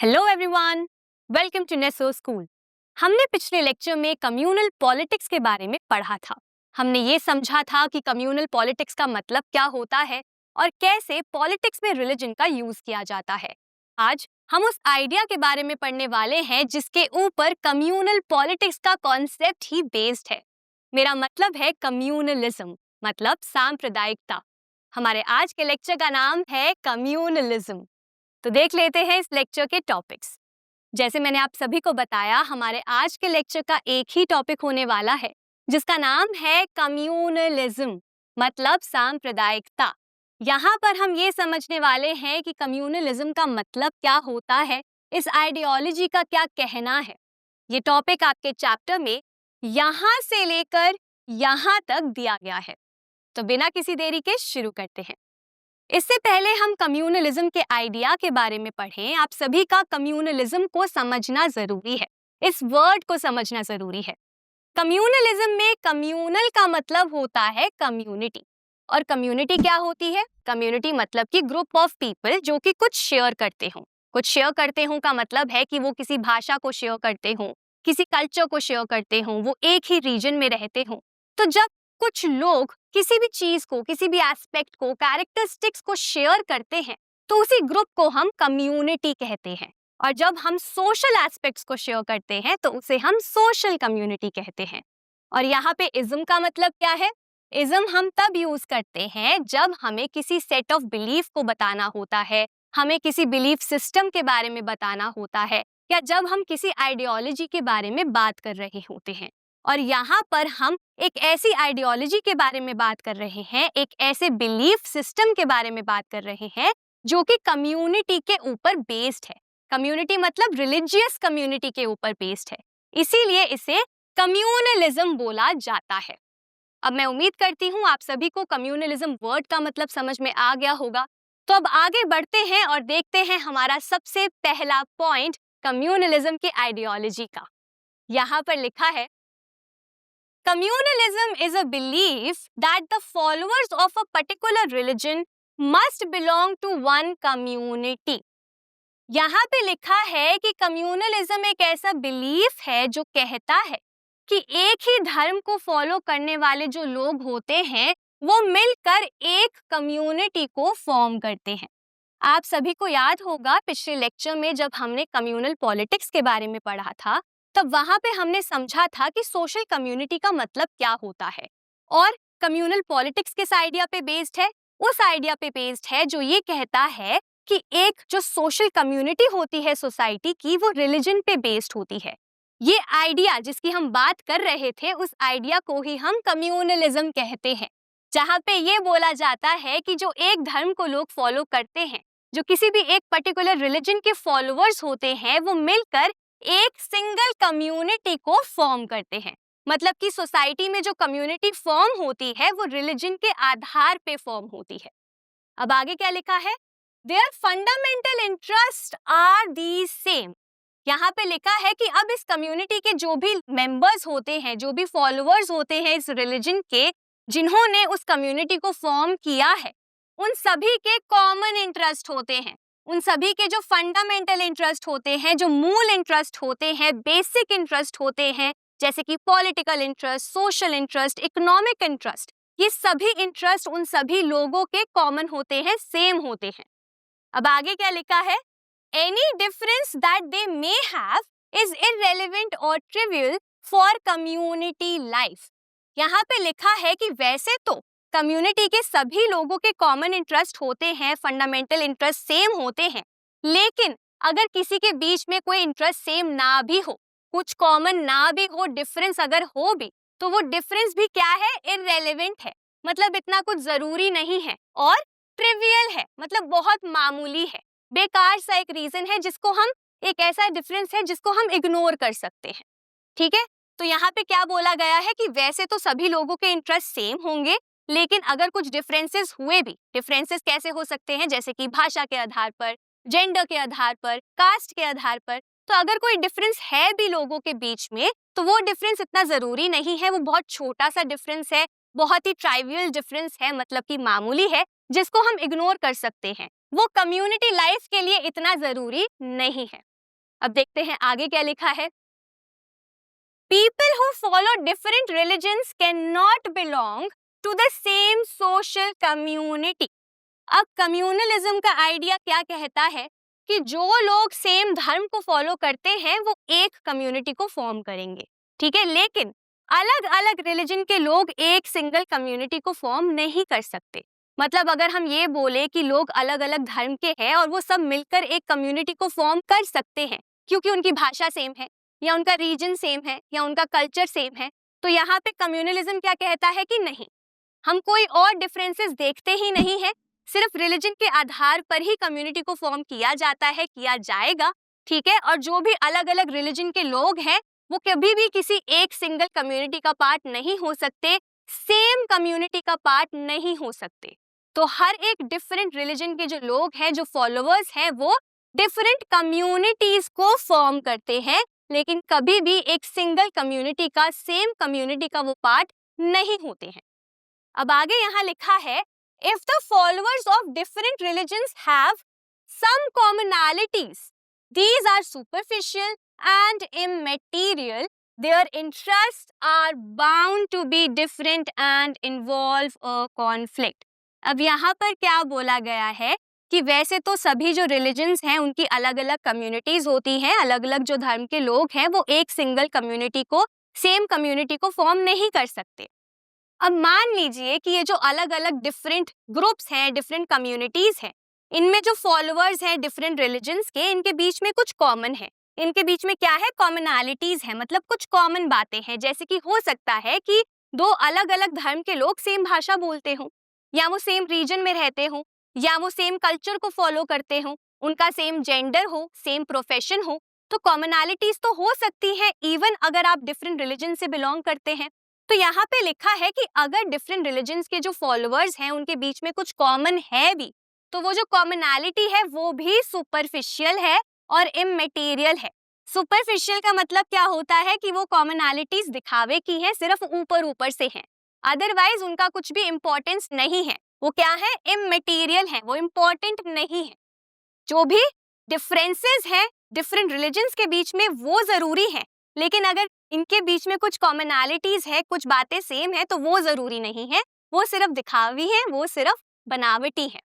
Hello everyone, welcome to Neso school. हमने पिछले lecture में कम्युनल पॉलिटिक्स के बारे में पढ़ा था। हमने ये समझा था कि कम्युनल पॉलिटिक्स का मतलब क्या होता है और कैसे पॉलिटिक्स में रिलीजन का यूज किया जाता है। आज हम उस आइडिया के बारे में पढ़ने वाले हैं जिसके ऊपर कम्युनल पॉलिटिक्स का कॉन्सेप्ट ही बेस्ड है। मेरा मतलब है कम्युनलिज्म, मतलब सांप्रदायिकता। हमारे आज के लेक्चर का नाम है कम्युनलिज्म। तो देख लेते हैं इस लेक्चर के टॉपिक्स। जैसे मैंने आप सभी को बताया, हमारे आज के लेक्चर का एक ही टॉपिक होने वाला है जिसका नाम है कम्युनलिज्म, मतलब सांप्रदायिकता। यहाँ पर हम ये समझने वाले हैं कि कम्युनलिज्म का मतलब क्या होता है, इस आइडियोलॉजी का क्या कहना है। ये टॉपिक आपके चैप्टर में यहाँ से लेकर यहाँ तक दिया गया है। तो बिना किसी देरी के शुरू करते हैं। इससे पहले हम कम्युनलिज्म के आइडिया के बारे में पढ़ें। आप सभी का कम्युनलिज्म को समझना जरूरी है, इस वर्ड को समझना जरूरी है। कम्युनलिज्म में कम्युनल का मतलब होता है कम्युनिटी, और कम्युनिटी क्या होती है? कम्युनिटी मतलब कि ग्रुप ऑफ पीपल जो कि कुछ शेयर करते हों। कुछ शेयर करते हों का मतलब है कि वो किसी भाषा को शेयर करते हों, किसी कल्चर को शेयर करते हों, वो एक ही रीजन में रहते हों। तो जब कुछ लोग किसी भी चीज को, किसी भी एस्पेक्ट को, कैरेक्टरिस्टिक्स को शेयर करते हैं तो उसी ग्रुप को हम कम्युनिटी कहते हैं। और जब हम सोशल एस्पेक्ट्स को शेयर करते हैं तो उसे हम सोशल कम्युनिटी कहते हैं। और यहाँ पे इज्म का मतलब क्या है? इज्म हम तब यूज करते हैं जब हमें किसी सेट ऑफ बिलीफ को बताना होता है, हमें किसी बिलीफ सिस्टम के बारे में बताना होता है, या जब हम किसी आइडियोलॉजी के बारे में बात कर रहे होते हैं। और यहाँ पर हम एक ऐसी आइडियोलॉजी के बारे में बात कर रहे हैं, एक ऐसे बिलीफ सिस्टम के बारे में बात कर रहे हैं जो कि कम्युनिटी के ऊपर बेस्ड है। कम्युनिटी मतलब रिलीजियस कम्युनिटी के ऊपर बेस्ड है, इसीलिए इसे कम्युनलिज्म बोला जाता है। अब मैं उम्मीद करती हूँ आप सभी को कम्युनलिज्म वर्ड का मतलब समझ में आ गया होगा। तो अब आगे बढ़ते हैं और देखते हैं हमारा सबसे पहला पॉइंट कम्युनलिज्म की आइडियोलॉजी का। यहाँ पर लिखा है, Communalism is a belief that the followers of a particular religion must belong to one community. यहाँ पे लिखा है कि कम्युनलिज्म एक ऐसा बिलीफ है जो कहता है कि एक ही धर्म को फॉलो करने वाले जो लोग होते हैं वो मिलकर एक कम्युनिटी को फॉर्म करते हैं। आप सभी को याद होगा पिछले लेक्चर में जब हमने कम्युनल पॉलिटिक्स के बारे में पढ़ा था, तब वहां पे हमने समझा था कि सोशल कम्युनिटी का मतलब क्या होता है। और कम्युनल पॉलिटिक्स किस आइडिया पे बेस्ड है? उस आइडिया पे बेस्ड है जो ये कहता है कि एक जो सोशल कम्युनिटी होती है सोसाइटी की, वो रिलीजन पे बेस्ड होती है। ये आइडिया जिसकी हम बात कर रहे थे, उस आइडिया को ही हम कम्युनलिज्म कहते हैं, जहाँ पे ये बोला जाता है कि जो एक धर्म को लोग फॉलो करते हैं, जो किसी भी एक पर्टिकुलर रिलीजन के फॉलोअर्स होते हैं, वो मिलकर एक सिंगल कम्युनिटी को फॉर्म करते हैं। मतलब कि सोसाइटी में जो कम्युनिटी फॉर्म होती है वो रिलीजन के आधार पे फॉर्म होती है। अब आगे क्या लिखा है? Their fundamental interest are the same. यहाँ पे लिखा है कि अब इस कम्युनिटी के जो भी मेंबर्स होते हैं, जो भी फॉलोअर्स होते हैं इस रिलीजन के, जिन्होंने उस कम्युनिटी को फॉर्म किया है, उन सभी के कॉमन इंटरेस्ट होते हैं। उन सभी के जो फंडामेंटल इंटरेस्ट होते हैं, जो मूल इंटरेस्ट होते हैं, बेसिक इंटरेस्ट होते हैं, जैसे कि political interest, social interest, economic interest, ये सभी इंटरेस्ट उन सभी लोगों के कॉमन होते हैं, सेम होते हैं। अब आगे क्या लिखा है? Any difference that they may have is irrelevant और ट्रिवियल फॉर कम्युनिटी लाइफ। यहाँ पे लिखा है कि वैसे तो कम्युनिटी के सभी लोगों के कॉमन इंटरेस्ट होते हैं, फंडामेंटल इंटरेस्ट सेम होते हैं, लेकिन अगर किसी के बीच में कोई इंटरेस्ट सेम ना भी हो, कुछ कॉमन ना भी हो, डिफरेंस अगर हो भी, तो वो डिफरेंस भी क्या है? इररिलेवेंट है, मतलब इतना कुछ जरूरी नहीं है, और ट्रिवियल है, मतलब बहुत मामूली है, बेकार सा एक रीजन है जिसको हम, एक ऐसा डिफरेंस है जिसको हम इग्नोर कर सकते हैं। ठीक है, तो यहाँ पे क्या बोला गया है कि वैसे तो सभी लोगों के इंटरेस्ट सेम होंगे, लेकिन अगर कुछ डिफरेंसेस हुए भी, डिफरेंसेस कैसे हो सकते हैं? जैसे कि भाषा के आधार पर, जेंडर के आधार पर, कास्ट के आधार पर, तो अगर कोई डिफरेंस है भी लोगों के बीच में, तो वो डिफरेंस इतना जरूरी नहीं है, वो बहुत छोटा सा डिफरेंस है, बहुत ही ट्राइवियल डिफरेंस है, मतलब कि मामूली है, जिसको हम इग्नोर कर सकते हैं। वो कम्युनिटी लाइफ के लिए इतना जरूरी नहीं है। अब देखते हैं आगे क्या लिखा है। People who follow different religions cannot belong to the same social community. अब कम्युनलिज्म का आइडिया क्या कहता है कि जो लोग सेम धर्म को फॉलो करते हैं वो एक कम्युनिटी को फॉर्म करेंगे, ठीक है, लेकिन अलग अलग रिलीजन के लोग एक सिंगल कम्युनिटी को फॉर्म नहीं कर सकते। मतलब अगर हम ये बोले कि लोग अलग अलग धर्म के हैं और वो सब मिलकर एक कम्युनिटी को फॉर्म कर सकते हैं क्योंकि उनकी भाषा सेम है या उनका रीजन सेम है या उनका कल्चर सेम है, तो यहाँ पे कम्युनलिज्म क्या कहता है कि नहीं, हम कोई और डिफरेंसेस देखते ही नहीं है, सिर्फ रिलीजन के आधार पर ही कम्युनिटी को फॉर्म किया जाता है, किया जाएगा, ठीक है। और जो भी अलग अलग रिलीजन के लोग हैं वो कभी भी किसी एक सिंगल कम्युनिटी का पार्ट नहीं हो सकते, सेम कम्युनिटी का पार्ट नहीं हो सकते। तो हर एक डिफरेंट रिलीजन के जो लोग हैं, जो फॉलोअर्स हैं, वो डिफरेंट कम्युनिटीज को फॉर्म करते हैं, लेकिन कभी भी एक सिंगल कम्युनिटी का, सेम कम्युनिटी का वो पार्ट नहीं होते हैं। अब आगे यहाँ लिखा है, if the followers of different religions have some commonalities, these are superficial and immaterial, their interest are bound to be different and involve a conflict. अब यहाँ पर क्या बोला गया है कि वैसे तो सभी जो रिलीजन्स हैं उनकी अलग अलग कम्युनिटीज होती हैं, अलग अलग जो धर्म के लोग हैं वो एक सिंगल कम्युनिटी को, सेम कम्युनिटी को फॉर्म नहीं कर सकते। अब मान लीजिए कि ये जो अलग अलग डिफरेंट ग्रुप्स हैं, डिफरेंट कम्युनिटीज हैं, इनमें जो फॉलोअर्स हैं डिफरेंट रिलीजन्स के, इनके बीच में कुछ कॉमन है, इनके बीच में क्या है, कॉमनैलिटीज है, मतलब कुछ कॉमन बातें हैं। जैसे कि हो सकता है कि दो अलग अलग धर्म के लोग सेम भाषा बोलते हों, या वो सेम रीजन में रहते हों, या वो सेम कल्चर को फॉलो करते हों, उनका सेम जेंडर हो, सेम प्रोफेशन हो, तो कॉमनैलिटीज तो हो सकती है इवन अगर आप डिफरेंट रिलीजन से बिलोंग करते हैं। तो यहाँ पे लिखा है कि अगर डिफरेंट रिलीजन्स के जो फॉलोअर्स हैं उनके बीच में कुछ कॉमन है भी, तो वो जो कॉमनैलिटी है वो भी सुपरफिशियल है और इमैटेरियल है। सुपरफिशियल का मतलब क्या होता है कि वो कॉमनैलिटीज दिखावे की हैं, सिर्फ ऊपर ऊपर से हैं, अदरवाइज उनका कुछ भी इम्पोर्टेंस नहीं है। वो क्या है, इमैटेरियल है, वो इम्पोर्टेंट नहीं है। जो भी डिफरेंसेस हैं डिफरेंट रिलीजन्स के बीच में वो जरूरी है, लेकिन अगर इनके बीच में कुछ कॉमनैलिटीज है, कुछ बातें सेम है, तो वो जरूरी नहीं है, वो सिर्फ दिखावी है, वो सिर्फ बनावटी है।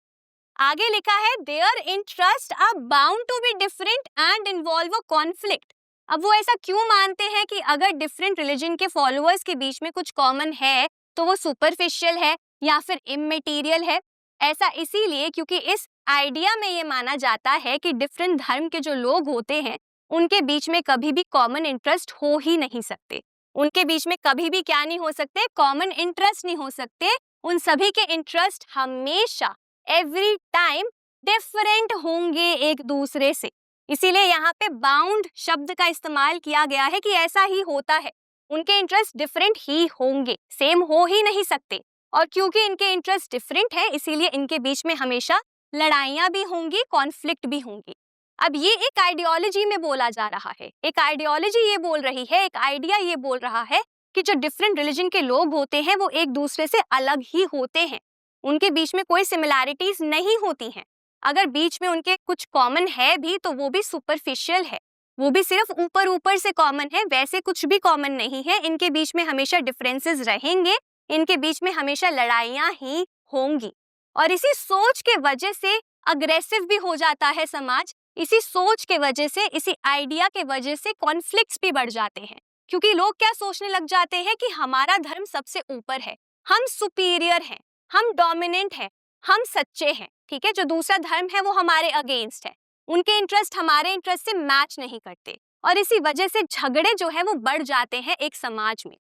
आगे लिखा है, their interest are bound to be different and involve a conflict. अब वो ऐसा क्यों मानते हैं कि अगर डिफरेंट रिलीजन के फॉलोअर्स के बीच में कुछ कॉमन है तो वो सुपरफिशियल है या फिर इमैटेरियल है? ऐसा इसीलिए क्योंकि इस आइडिया में ये माना जाता है कि डिफरेंट धर्म के जो लोग होते हैं उनके बीच में कभी भी कॉमन इंटरेस्ट हो ही नहीं सकते। उनके बीच में कभी भी क्या नहीं हो सकते, कॉमन इंटरेस्ट नहीं हो सकते। उन सभी के इंटरेस्ट हमेशा एवरी टाइम डिफरेंट होंगे एक दूसरे से। इसीलिए यहाँ पे बाउंड शब्द का इस्तेमाल किया गया है कि ऐसा ही होता है, उनके इंटरेस्ट डिफरेंट ही होंगे, सेम हो ही नहीं सकते। और क्योंकि इनके इंटरेस्ट डिफरेंट है इसीलिए इनके बीच में हमेशा लड़ाइयाँ भी होंगी, कॉन्फ्लिक्ट भी होंगी। अब ये एक आइडियोलॉजी में बोला जा रहा है, एक आइडियोलॉजी ये बोल रही है, एक आइडिया ये बोल रहा है कि जो डिफरेंट रिलीजन के लोग होते हैं वो एक दूसरे से अलग ही होते हैं, उनके बीच में कोई सिमिलैरिटीज नहीं होती हैं। अगर बीच में उनके कुछ कॉमन है भी तो वो भी सुपरफिशियल है, वो भी सिर्फ ऊपर ऊपर से कॉमन है, वैसे कुछ भी कॉमन नहीं है। इनके बीच में हमेशा डिफरेंसेस रहेंगे, इनके बीच में हमेशा लड़ाइयाँ ही होंगी। और इसी सोच के वजह से अग्रेसिव भी हो जाता है समाज, इसी सोच के वजह से, इसी आइडिया के वजह से कॉन्फ्लिक्ट्स भी बढ़ जाते हैं, क्योंकि लोग क्या सोचने लग जाते हैं कि हमारा धर्म सबसे ऊपर है, हम सुपीरियर हैं, हम डोमिनेंट हैं, हम सच्चे हैं, ठीक है। जो दूसरा धर्म है वो हमारे अगेंस्ट है, उनके इंटरेस्ट हमारे इंटरेस्ट से मैच नहीं करते, और इसी वजह से झगड़े जो है वो बढ़ जाते हैं एक समाज में।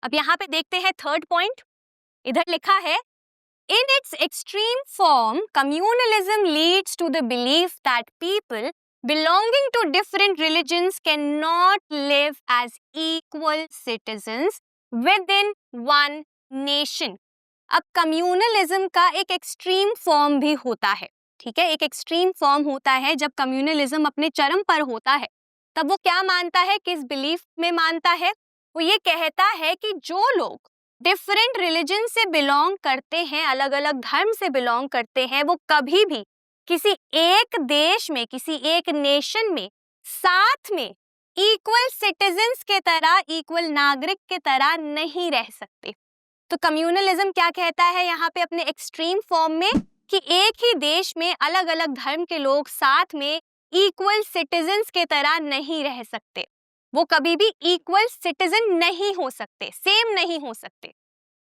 अब यहाँ पे देखते हैं थर्ड पॉइंट, इधर लिखा है, in its extreme form, communalism leads to the belief that people belonging to different religions cannot live as equal citizens within one nation. अब कम्युनलिज्म का एक एक्सट्रीम फॉर्म भी होता है, ठीक है। एक एक्सट्रीम फॉर्म होता है जब कम्युनलिज्म अपने चरम पर होता है, तब वो क्या मानता है, किस बिलीफ में मानता है, वो ये कहता है कि जो लोग डिफरेंट रिलीजन से बिलोंग करते हैं, अलग अलग धर्म से बिलोंग करते हैं, वो कभी भी किसी एक देश में, किसी एक नेशन में साथ में इक्वल सिटीजन्स के तरह, इक्वल नागरिक के तरह नहीं रह सकते। तो कम्युनलिज्म क्या कहता है यहाँ पे अपने एक्सट्रीम फॉर्म में कि एक ही देश में अलग अलग धर्म के लोग साथ में इक्वल सिटीजन्स के तरह नहीं रह सकते। वो कभी भी इक्वल सिटीजन नहीं हो सकते, सेम नहीं हो सकते।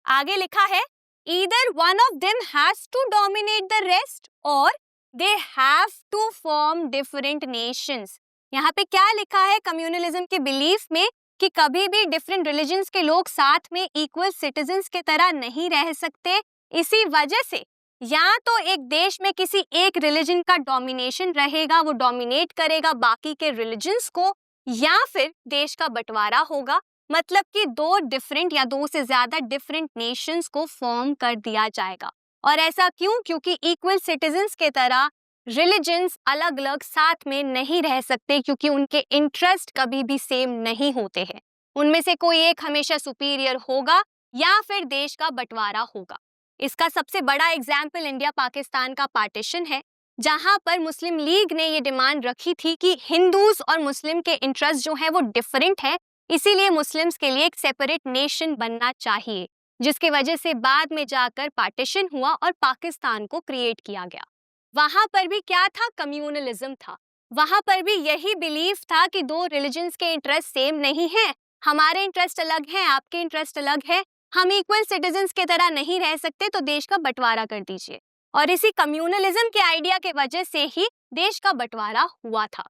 आगे लिखा है either one of them has to dominate the rest or they have to form different nations। यहाँ पे क्या लिखा है कम्युनलिज्म के बिलीफ में कि कभी भी डिफरेंट रिलीजन्स के लोग साथ में इक्वल सिटीजन्स के तरह नहीं रह सकते। इसी वजह से या तो एक देश में किसी एक रिलीजन का डोमिनेशन रहेगा, वो डोमिनेट करेगा बाकी के रिलीजन्स को, या फिर देश का बंटवारा होगा, मतलब कि दो डिफरेंट या दो से ज्यादा डिफरेंट नेशंस को फॉर्म कर दिया जाएगा। और ऐसा क्यों? क्योंकि इक्वल सिटीजन्स के तरह रिलीजन्स अलग अलग साथ में नहीं रह सकते, क्योंकि उनके इंटरेस्ट कभी भी सेम नहीं होते हैं। उनमें से कोई एक हमेशा सुपीरियर होगा या फिर देश का बंटवारा होगा। इसका सबसे बड़ा एग्जाम्पल इंडिया पाकिस्तान का पार्टीशन है, जहां पर मुस्लिम लीग ने ये डिमांड रखी थी कि हिंदूज और मुस्लिम के इंटरेस्ट जो है वो डिफरेंट है, इसीलिए मुस्लिम्स के लिए एक सेपरेट नेशन बनना चाहिए, जिसकी वजह से बाद में जाकर पार्टीशन हुआ और पाकिस्तान को क्रिएट किया गया। वहां पर भी क्या था? कम्युनलिज्म था। वहां पर भी यही बिलीफ था कि दो रिलीजन्स के इंटरेस्ट सेम नहीं है, हमारे इंटरेस्ट अलग है, आपके इंटरेस्ट अलग है, हम इक्वल सिटीजन्स के तरह नहीं रह सकते, तो देश का बंटवारा कर दीजिए। और इसी कम्युनलिज्म के आइडिया के वजह से ही देश का बंटवारा हुआ था।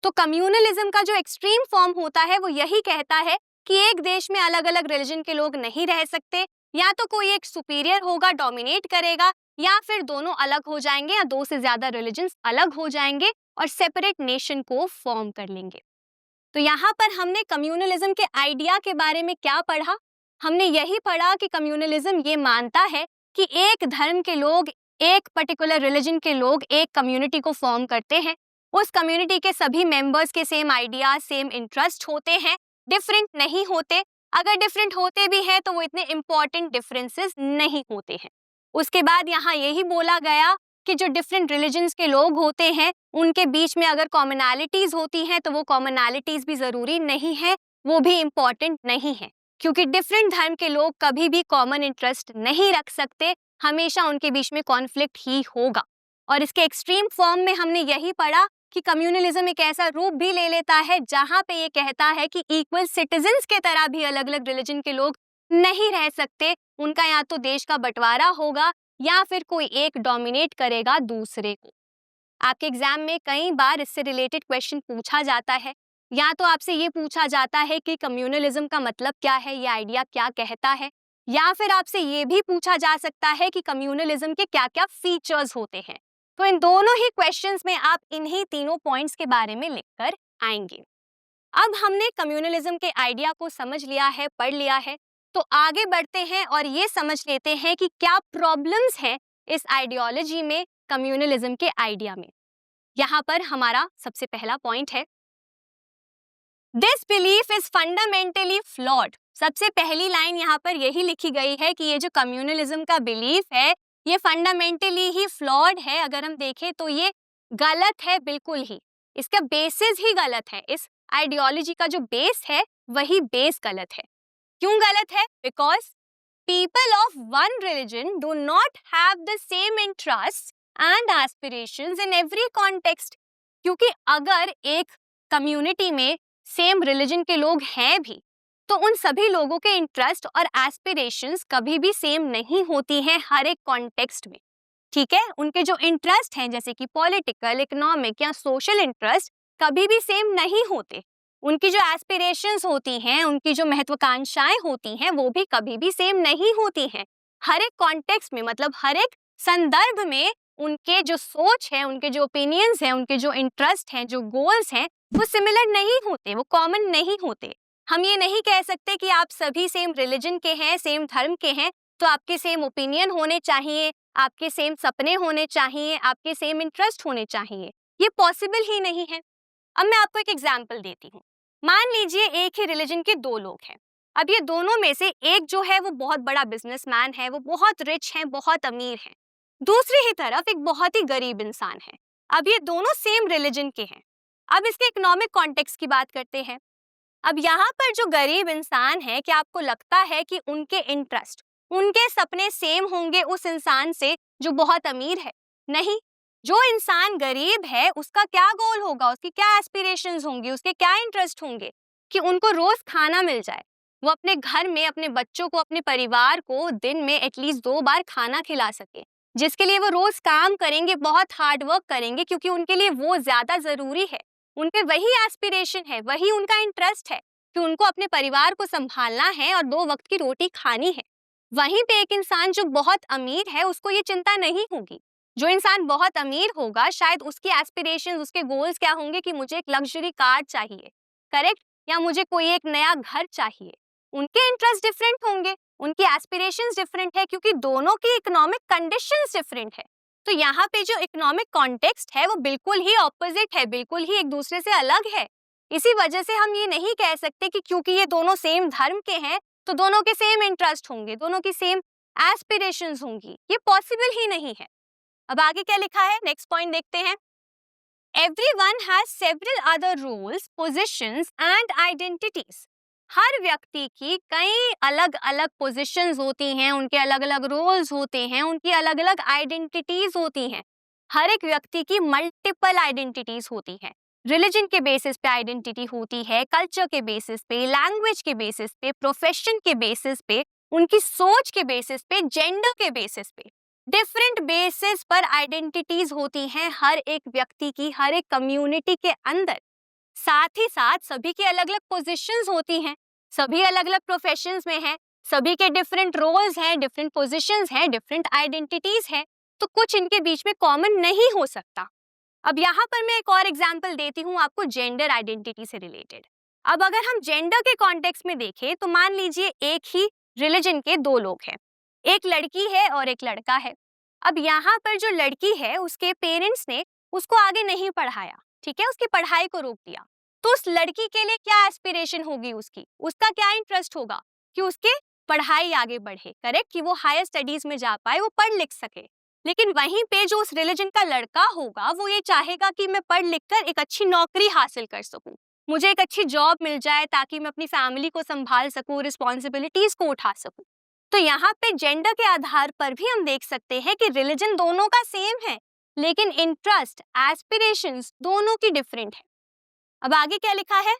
तो कम्युनलिज्म का जो एक्सट्रीम फॉर्म होता है वो यही कहता है कि एक देश में अलग अलग रिलीजन के लोग नहीं रह सकते, या तो कोई एक सुपीरियर होगा, डोमिनेट करेगा, या फिर दोनों अलग हो जाएंगे या दो से ज्यादा रिलीजन्स अलग हो जाएंगे और सेपरेट नेशन को फॉर्म कर लेंगे। तो यहाँ पर हमने कम्युनलिज्म के आइडिया के बारे में क्या पढ़ा? हमने यही पढ़ा कि कम्युनलिज्म ये मानता है कि एक धर्म के लोग, एक पर्टिकुलर रिलीजन के लोग एक कम्युनिटी को फॉर्म करते हैं। उस कम्युनिटी के सभी मेंबर्स के सेम आइडियाज, सेम इंटरेस्ट होते हैं, डिफरेंट नहीं होते। अगर डिफरेंट होते भी हैं तो वो इतने इंपॉर्टेंट डिफरेंसेस नहीं होते हैं। उसके बाद यहाँ यही बोला गया कि जो डिफरेंट रिलीजन्स के लोग होते हैं उनके बीच में अगर कॉमनैलिटीज होती हैं तो वो कॉमनैलिटीज भी जरूरी नहीं है, वो भी इम्पॉर्टेंट नहीं है, क्योंकि डिफरेंट धर्म के लोग कभी भी कॉमन इंटरेस्ट नहीं रख सकते, हमेशा उनके बीच में कॉन्फ्लिक्ट ही होगा। और इसके एक्सट्रीम फॉर्म में हमने यही पढ़ा कि कम्युनलिज्म एक ऐसा रूप भी ले लेता है जहां पे ये कहता है कि इक्वल सिटीजन्स के तरह भी अलग अलग रिलीजन के लोग नहीं रह सकते, उनका या तो देश का बंटवारा होगा या फिर कोई एक डोमिनेट करेगा दूसरे को। आपके एग्जाम में कई बार इससे रिलेटेड क्वेश्चन पूछा जाता है, या तो आपसे ये पूछा जाता है कि कम्युनलिज्म का मतलब क्या है, ये आइडिया क्या कहता है, या फिर आपसे ये भी पूछा जा सकता है कि कम्युनलिज्म के क्या क्या फीचर्स होते हैं। तो इन दोनों ही क्वेश्चंस में आप इन्हीं तीनों पॉइंट्स के बारे में लिखकर आएंगे। अब हमने कम्युनलिज्म के आइडिया को समझ लिया है, पढ़ लिया है, तो आगे बढ़ते हैं और ये समझ लेते हैं कि क्या प्रॉब्लम्स हैं इस आइडियोलॉजी में, कम्युनलिज्म के आइडिया में। यहाँ पर हमारा सबसे पहला पॉइंट है, this belief is fundamentally flawed. सबसे पहली लाइन यहाँ पर यही लिखी गई है कि ये जो कम्युनलिज्म का बिलीफ है ये फंडामेंटली ही फ्लॉड है। अगर हम देखें तो ये गलत है, बिल्कुल ही, इसका बेसिस ही गलत है। इस आइडियोलॉजी का जो बेस है वही बेस गलत है। क्यों गलत है? Because people of one religion do not have the same interest and aspirations in every context. क्योंकि अगर एक कम्युनिटी में सेम रिलीजन के लोग हैं भी तो उन सभी लोगों के इंटरेस्ट और एस्पिरेशंस कभी भी सेम नहीं होती हैं हर एक कॉन्टेक्स्ट में। ठीक है, उनके जो इंटरेस्ट हैं जैसे कि पॉलिटिकल, इकोनॉमिक या सोशल इंटरेस्ट कभी भी सेम नहीं होते। उनकी जो एस्पिरेशंस होती हैं, उनकी जो महत्वाकांक्षाएं होती हैं वो भी कभी भी सेम नहीं होती हैं। हर एक कॉन्टेक्स्ट में, मतलब हर एक संदर्भ में उनके जो सोच है, उनके जो ओपिनियंस हैं, उनके जो इंटरेस्ट हैं, जो गोल्स हैं वो सिमिलर नहीं होते, वो कॉमन नहीं होते। हम ये नहीं कह सकते कि आप सभी सेम रिलीजन के हैं, सेम धर्म के हैं तो आपके सेम ओपिनियन होने चाहिए, आपके सेम सपने होने चाहिए, आपके सेम इंटरेस्ट होने चाहिए। ये पॉसिबल ही नहीं है। अब मैं आपको एक एग्जांपल देती हूँ। मान लीजिए एक ही रिलीजन के दो लोग हैं। अब ये दोनों में से एक जो है वो बहुत बड़ा बिजनेसमैन है, वो बहुत रिच है, बहुत अमीर है। दूसरी ही तरफ एक बहुत ही गरीब इंसान है। अब ये दोनों सेम रिलीजन के हैं। अब इसके इकोनॉमिक कॉन्टेक्स्ट की बात करते हैं। अब यहाँ पर जो गरीब इंसान है, क्या आपको लगता है कि उनके इंटरेस्ट, उनके सपने सेम होंगे उस इंसान से जो बहुत अमीर है? नहीं। जो इंसान गरीब है उसका क्या गोल होगा, उसकी क्या एस्पिरेशंस होंगी, उसके क्या इंटरेस्ट होंगे कि उनको रोज खाना मिल जाए, वो अपने घर में अपने बच्चों को, अपने परिवार को दिन में एटलीस्ट 2 बार खाना खिला सके, जिसके लिए वो रोज काम करेंगे, बहुत हार्ड वर्क करेंगे, क्योंकि उनके लिए वो ज्यादा जरूरी है। उनके वही एस्पिरेशन है, वही उनका इंटरेस्ट है कि उनको अपने परिवार को संभालना है और 2 वक्त की रोटी खानी है। वहीं पे एक इंसान जो बहुत अमीर है उसको ये चिंता नहीं होगी। जो इंसान बहुत अमीर होगा शायद उसकी एस्पिरेशंस, उसके गोल्स क्या होंगे कि मुझे एक लग्जरी कार चाहिए, करेक्ट, या मुझे कोई एक नया घर चाहिए। उनके इंटरेस्ट डिफरेंट होंगे, उनकी एस्पिरेशंस डिफरेंट है, क्योंकि दोनों की इकोनॉमिक कंडीशंस डिफरेंट है। तो यहाँ पे जो इकोनॉमिक कॉन्टेक्स्ट है वो बिल्कुल ही ऑपोजिट है, बिल्कुल ही एक दूसरे से अलग है। इसी वजह से हम ये नहीं कह सकते कि क्योंकि ये दोनों सेम धर्म के हैं तो दोनों के सेम इंटरेस्ट होंगे, दोनों की सेम एस्पिरेशंस होंगी। ये पॉसिबल ही नहीं है। अब आगे क्या लिखा है, नेक्स्ट पॉइंट देखते हैं। Everyone has several other roles, positions and identities. हर व्यक्ति की कई अलग अलग पोजीशंस होती हैं, उनके अलग अलग रोल्स होते हैं, उनकी अलग अलग आइडेंटिटीज होती हैं। हर एक व्यक्ति की मल्टीपल आइडेंटिटीज होती हैं। रिलीजन के बेसिस पे आइडेंटिटी होती है, कल्चर के बेसिस पे, लैंग्वेज के बेसिस पे, प्रोफेशन के बेसिस पे, उनकी सोच के बेसिस पे, जेंडर के बेसिस पे, डिफरेंट बेसिस पर आइडेंटिटीज होती हैं हर एक व्यक्ति की, हर एक कम्युनिटी के अंदर। साथ ही साथ सभी की अलग अलग पोजीशंस होती हैं, सभी अलग अलग प्रोफेशंस में हैं, सभी के डिफरेंट रोल्स हैं, डिफरेंट पोजीशंस हैं, डिफरेंट आइडेंटिटीज हैं, तो कुछ इनके बीच में कॉमन नहीं हो सकता। अब यहाँ पर मैं एक और एग्जांपल देती हूँ आपको जेंडर आइडेंटिटी से रिलेटेड। अब अगर हम जेंडर के कॉन्टेक्स्ट में देखें तो मान लीजिए एक ही रिलीजन के 2 लोग हैं, एक लड़की है और एक लड़का है। अब यहाँ पर जो लड़की है उसके पेरेंट्स ने उसको आगे नहीं पढ़ाया, ठीक है, उसकी पढ़ाई को रोक दिया। तो उस लड़की के लिए क्या एस्पिरेशन होगी, उसका क्या इंटरेस्ट होगा कि उसके पढ़ाई आगे बढ़े, करेक्ट, कि वो हायर स्टडीज में जा पाए, वो पढ़ लिख सके। लेकिन वहीं पे जो उस रिलीजन का लड़का होगा वो ये चाहेगा कि मैं पढ़ लिख कर एक अच्छी नौकरी हासिल कर सकूं, मुझे एक अच्छी जॉब मिल जाए ताकि मैं अपनी फैमिली को संभाल सकूं, रिस्पॉन्सिबिलिटीज को उठा सकूं। तो यहाँ पे जेंडर के आधार पर भी हम देख सकते हैं कि रिलीजन दोनों का सेम है, लेकिन इंटरेस्ट, एस्पिरेशंस दोनों की डिफरेंट है। अब आगे क्या लिखा है,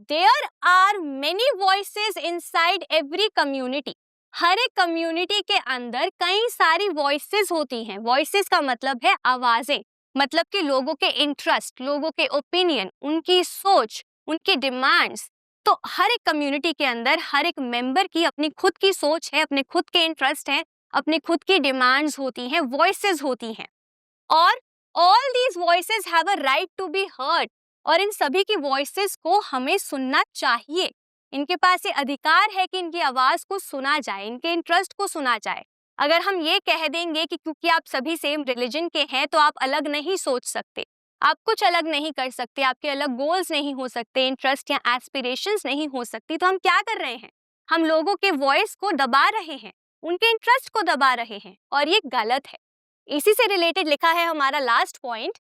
there are many voices inside every community. हर एक कम्युनिटी के अंदर कई सारी वॉइसेस होती हैं। वॉइसेस का मतलब है आवाजें, मतलब कि लोगों के इंटरेस्ट, लोगों के ओपिनियन, उनकी सोच, उनकी डिमांड्स। तो हर एक कम्युनिटी के अंदर हर एक मेंबर की अपनी खुद की सोच है, अपने खुद के इंटरेस्ट हैं, अपनी खुद की डिमांड्स होती हैं, वॉइसेस होती हैं। और all these voices have a right to be heard. और इन सभी की वॉइसेस को हमें सुनना चाहिए। इनके पास ये अधिकार है कि इनकी आवाज को सुना जाए, इनके इंटरेस्ट को सुना जाए। अगर हम ये कह देंगे कि क्योंकि आप सभी सेम रिलीजन के हैं तो आप अलग नहीं सोच सकते, आप कुछ अलग नहीं कर सकते, आपके अलग गोल्स नहीं हो सकते, इंटरेस्ट या एस्पिरेशंस नहीं हो सकती, तो हम क्या कर रहे हैं, हम लोगों के वॉइस को दबा रहे हैं, उनके इंटरेस्ट को दबा रहे हैं, और ये गलत है। इसी से रिलेटेड लिखा है हमारा last point,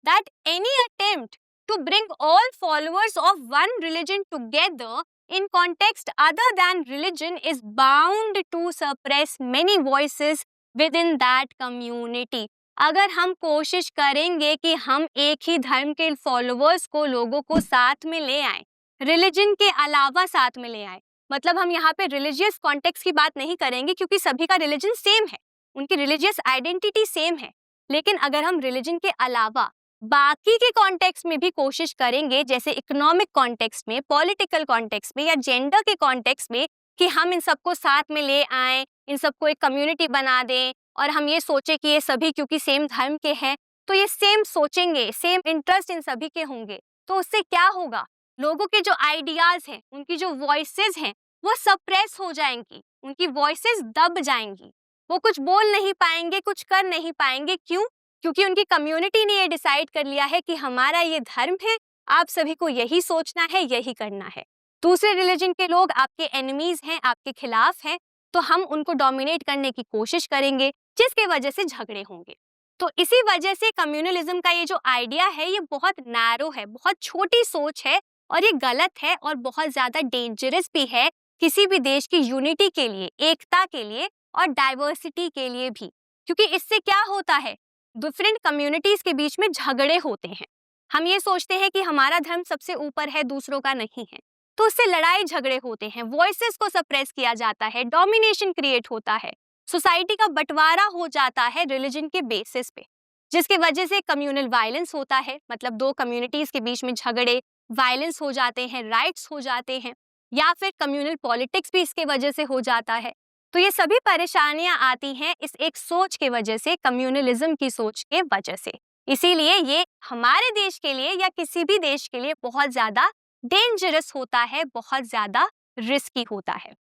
that any attempt to bring all followers of one religion together in context other than religion is bound to suppress many voices within that community. अगर हम कोशिश करेंगे कि हम एक ही धर्म के फॉलोअर्स को, लोगों को साथ में ले आए, रिलीजन के अलावा साथ में ले आए, मतलब हम यहाँ पे रिलीजियस कॉन्टेक्स्ट की बात नहीं करेंगे क्योंकि सभी का रिलीजन सेम है, उनकी रिलीजियस आइडेंटिटी सेम है। लेकिन अगर हम रिलीजन के अलावा बाकी के कॉन्टेक्स्ट में भी कोशिश करेंगे, जैसे इकोनॉमिक कॉन्टेक्स्ट में, पॉलिटिकल कॉन्टेक्स्ट में या जेंडर के कॉन्टेक्स्ट में, कि हम इन सबको साथ में ले आएं, इन सबको एक कम्युनिटी बना दें, और हम ये सोचे कि ये सभी क्योंकि सेम धर्म के हैं तो ये सेम सोचेंगे, सेम इंटरेस्ट इन सभी के होंगे, तो उससे क्या होगा, लोगों के जो आइडियाज हैं, उनकी जो वॉइसेस हैं वो सप्रेस हो जाएंगी, उनकी वॉइसेस दब जाएंगी, वो कुछ बोल नहीं पाएंगे, कुछ कर नहीं पाएंगे। क्यों? क्योंकि उनकी कम्युनिटी ने ये डिसाइड कर लिया है कि हमारा ये धर्म है, आप सभी को यही सोचना है, यही करना है। दूसरे रिलीजन के लोग आपके एनिमीज हैं, आपके खिलाफ हैं, तो हम उनको डोमिनेट करने की कोशिश करेंगे, जिसकी वजह से झगड़े होंगे। तो इसी वजह से कम्युनलिज्म का ये जो आइडिया है ये बहुत नैरो है, बहुत छोटी सोच है और ये गलत है और बहुत ज्यादा डेंजरस भी है किसी भी देश की यूनिटी के लिए, एकता के लिए और डाइवर्सिटी के लिए भी। क्योंकि इससे क्या होता है, डिफरेंट कम्युनिटीज के बीच में झगड़े होते हैं। हम ये सोचते हैं कि हमारा धर्म सबसे ऊपर है, दूसरों का नहीं है, तो उससे लड़ाई झगड़े होते हैं, वॉइसेस को सप्रेस किया जाता है, डोमिनेशन क्रिएट होता है, सोसाइटी का बंटवारा हो जाता है रिलीजन के बेसिस पे, जिसकी वजह से कम्युनल वायलेंस होता है। मतलब दो कम्युनिटीज के बीच में झगड़े, वायलेंस हो जाते हैं, राइट्स हो जाते हैं, या फिर कम्युनल पॉलिटिक्स भी इसके वजह से हो जाता है। तो ये सभी परेशानियां आती हैं इस एक सोच के वजह से, कम्युनलिज्म की सोच के वजह से। इसीलिए ये हमारे देश के लिए या किसी भी देश के लिए बहुत ज्यादा डेंजरस होता है, बहुत ज्यादा रिस्की होता है।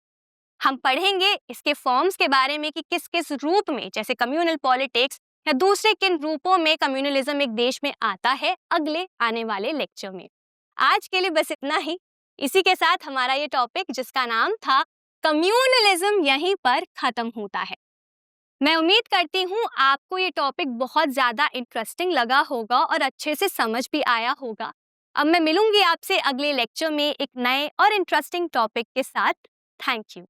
हम पढ़ेंगे इसके फॉर्म्स के बारे में कि किस किस रूप में, जैसे कम्युनल पॉलिटिक्स या दूसरे किन रूपों में कम्युनलिज्म एक देश में आता है, अगले आने वाले लेक्चर में। आज के लिए बस इतना ही। इसी के साथ हमारा ये टॉपिक, जिसका नाम था कम्युनलिज्म, यहीं पर खत्म होता है। मैं उम्मीद करती हूँ आपको ये टॉपिक बहुत ज़्यादा इंटरेस्टिंग लगा होगा और अच्छे से समझ भी आया होगा। अब मैं मिलूंगी आपसे अगले लेक्चर में एक नए और इंटरेस्टिंग टॉपिक के साथ। Thank you.